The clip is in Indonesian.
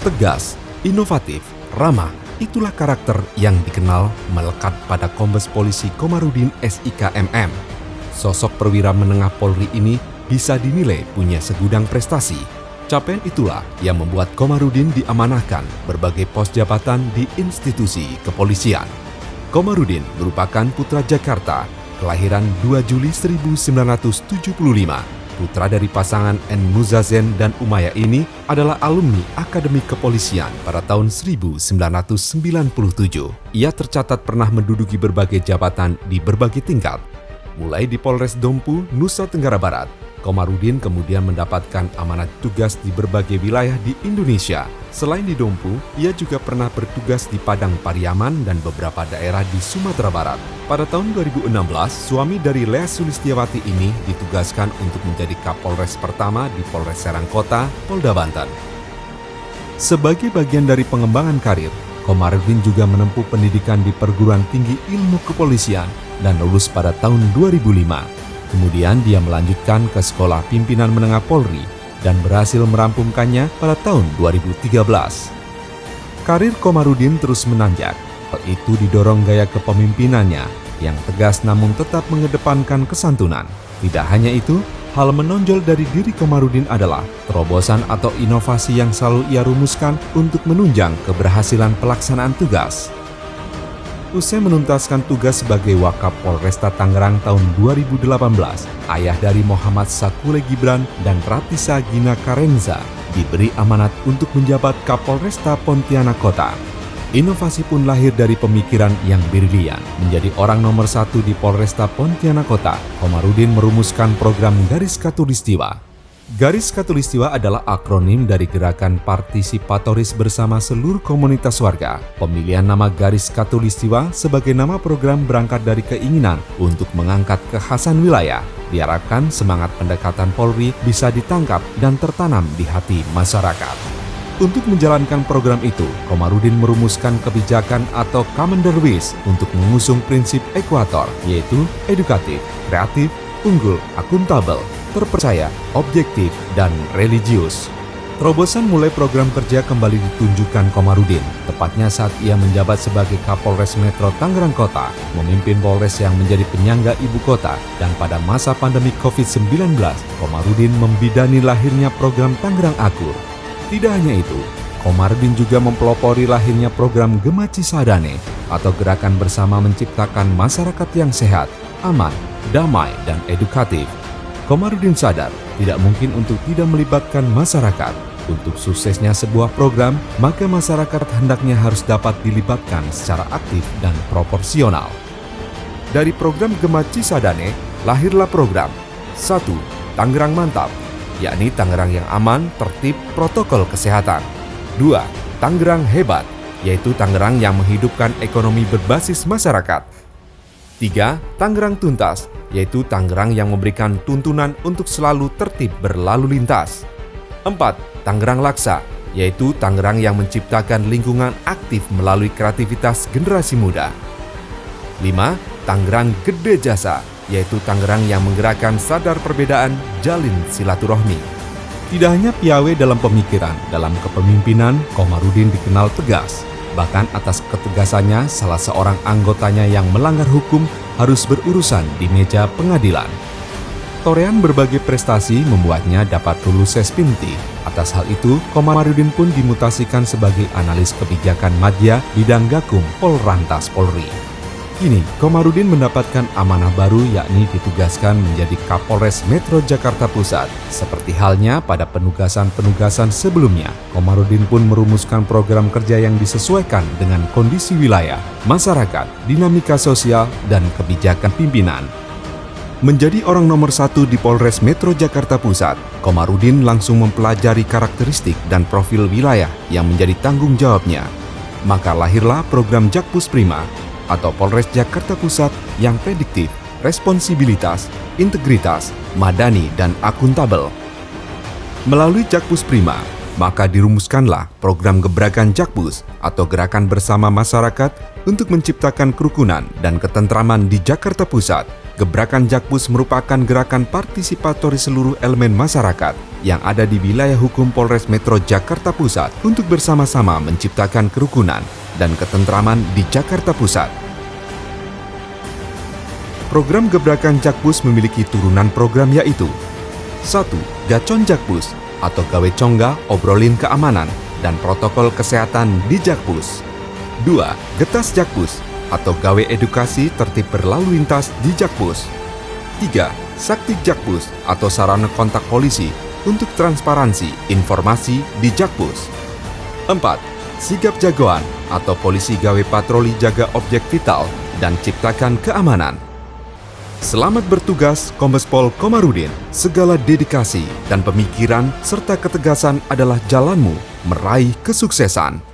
Tegas, inovatif, ramah, itulah karakter yang dikenal melekat pada Kombes Polisi Komarudin SIKMM. Sosok perwira menengah Polri ini bisa dinilai punya segudang prestasi. Capaian itulah yang membuat Komarudin diamanahkan berbagai pos jabatan di institusi kepolisian. Komarudin merupakan putra Jakarta, kelahiran 2 Juli 1975. Putra dari pasangan N. Muzazen dan Umaya ini adalah alumni Akademi Kepolisian pada tahun 1997. Ia tercatat pernah menduduki berbagai jabatan di berbagai tingkat. Mulai di Polres Dompu, Nusa Tenggara Barat, Komarudin kemudian mendapatkan amanat tugas di berbagai wilayah di Indonesia. Selain di Dompu, ia juga pernah bertugas di Padang Pariaman dan beberapa daerah di Sumatera Barat. Pada tahun 2016, suami dari Lea Sulistiawati ini ditugaskan untuk menjadi Kapolres pertama di Polres Serang Kota, Polda Banten. Sebagai bagian dari pengembangan karir, Komarudin juga menempuh pendidikan di Perguruan Tinggi Ilmu Kepolisian dan lulus pada tahun 2005. Kemudian dia melanjutkan ke Sekolah Pimpinan Menengah Polri dan berhasil merampungkannya pada tahun 2013. Karir Komarudin terus menanjak. Hal itu didorong gaya kepemimpinannya yang tegas namun tetap mengedepankan kesantunan. Tidak hanya itu, hal menonjol dari diri Komarudin adalah terobosan atau inovasi yang selalu ia rumuskan untuk menunjang keberhasilan pelaksanaan tugas. Usai menuntaskan tugas sebagai Wakapolresta Tangerang tahun 2018, ayah dari Muhammad Sakule Gibran dan Ratisa Gina Karenza diberi amanat untuk menjabat Kapolresta Pontianak Kota. Inovasi pun lahir dari pemikiran yang brilian. Menjadi orang nomor 1 di Polresta Pontianak Kota, Komarudin merumuskan program Garis Khatulistiwa. Garis Khatulistiwa adalah akronim dari gerakan partisipatoris bersama seluruh komunitas warga. Pemilihan nama Garis Khatulistiwa sebagai nama program berangkat dari keinginan untuk mengangkat kekhasan wilayah. Diharapkan semangat pendekatan Polri bisa ditangkap dan tertanam di hati masyarakat. Untuk menjalankan program itu, Komarudin merumuskan kebijakan atau Commanderwise untuk mengusung prinsip ekuator, yaitu edukatif, kreatif, unggul, akuntabel, terpercaya, objektif, dan religius. Terobosan mulai program kerja kembali ditunjukkan Komarudin, tepatnya saat ia menjabat sebagai Kapolres Metro Tangerang Kota, memimpin Polres yang menjadi penyangga ibu kota, dan pada masa pandemi COVID-19, Komarudin membidani lahirnya program Tangerang Akur. Tidak hanya itu, Komarudin juga mempelopori lahirnya program Gema Cisadane atau gerakan bersama menciptakan masyarakat yang sehat, aman, damai, dan edukatif. Komarudin sadar tidak mungkin untuk tidak melibatkan masyarakat. Untuk suksesnya sebuah program, maka masyarakat hendaknya harus dapat dilibatkan secara aktif dan proporsional. Dari program Gema Cisadane, lahirlah program 1. Tangerang Mantap, yakni Tangerang yang aman, tertib, protokol kesehatan. 2. Tangerang Hebat, yaitu Tangerang yang menghidupkan ekonomi berbasis masyarakat. 3. Tangerang Tuntas, yaitu Tangerang yang memberikan tuntunan untuk selalu tertib berlalu lintas. 4. Tangerang Laksa, yaitu Tangerang yang menciptakan lingkungan aktif melalui kreativitas generasi muda. 5. Tangerang Gede Jasa, yaitu Tangerang yang menggerakkan sadar perbedaan, jalin silaturahmi. Tidak hanya piawai dalam pemikiran, dalam kepemimpinan, Komarudin dikenal tegas. Bahkan atas ketegasannya, salah seorang anggotanya yang melanggar hukum harus berurusan di meja pengadilan. Torehan berbagai prestasi membuatnya dapat lulus Sespinti. Atas hal itu, Komarudin pun dimutasikan sebagai analis kebijakan madya bidang Gakum Polrantas Polri. Kini, Komarudin mendapatkan amanah baru yakni ditugaskan menjadi Kapolres Metro Jakarta Pusat. Seperti halnya pada penugasan-penugasan sebelumnya, Komarudin pun merumuskan program kerja yang disesuaikan dengan kondisi wilayah, masyarakat, dinamika sosial, dan kebijakan pimpinan. Menjadi orang nomor 1 di Polres Metro Jakarta Pusat, Komarudin langsung mempelajari karakteristik dan profil wilayah yang menjadi tanggung jawabnya. Maka lahirlah program Jakpus Prima, atau Polres Jakarta Pusat yang prediktif, responsibilitas, integritas, madani, dan akuntabel. Melalui Jakpus Prima, maka dirumuskanlah program Gebrakan Jakpus atau gerakan bersama masyarakat untuk menciptakan kerukunan dan ketentraman di Jakarta Pusat Gebrakan Jakpus merupakan gerakan partisipatori seluruh elemen masyarakat yang ada di wilayah hukum Polres Metro Jakarta Pusat untuk bersama-sama menciptakan kerukunan dan ketentraman di Jakarta Pusat. Program Gebrakan Jakpus memiliki turunan program yaitu 1. Gacon Jakpus atau gawe congga obrolin keamanan dan protokol kesehatan di Jakpus. 2. Getas Jakpus atau gawe edukasi tertib berlalu lintas di Jakpus. 3. Sakti Jakpus atau sarana kontak polisi untuk transparansi informasi di Jakpus. 4. Sigap Jagoan atau polisi gawe patroli jaga objek vital dan ciptakan keamanan. Selamat bertugas Kombes Pol Komarudin. Segala dedikasi dan pemikiran serta ketegasan adalah jalanmu meraih kesuksesan.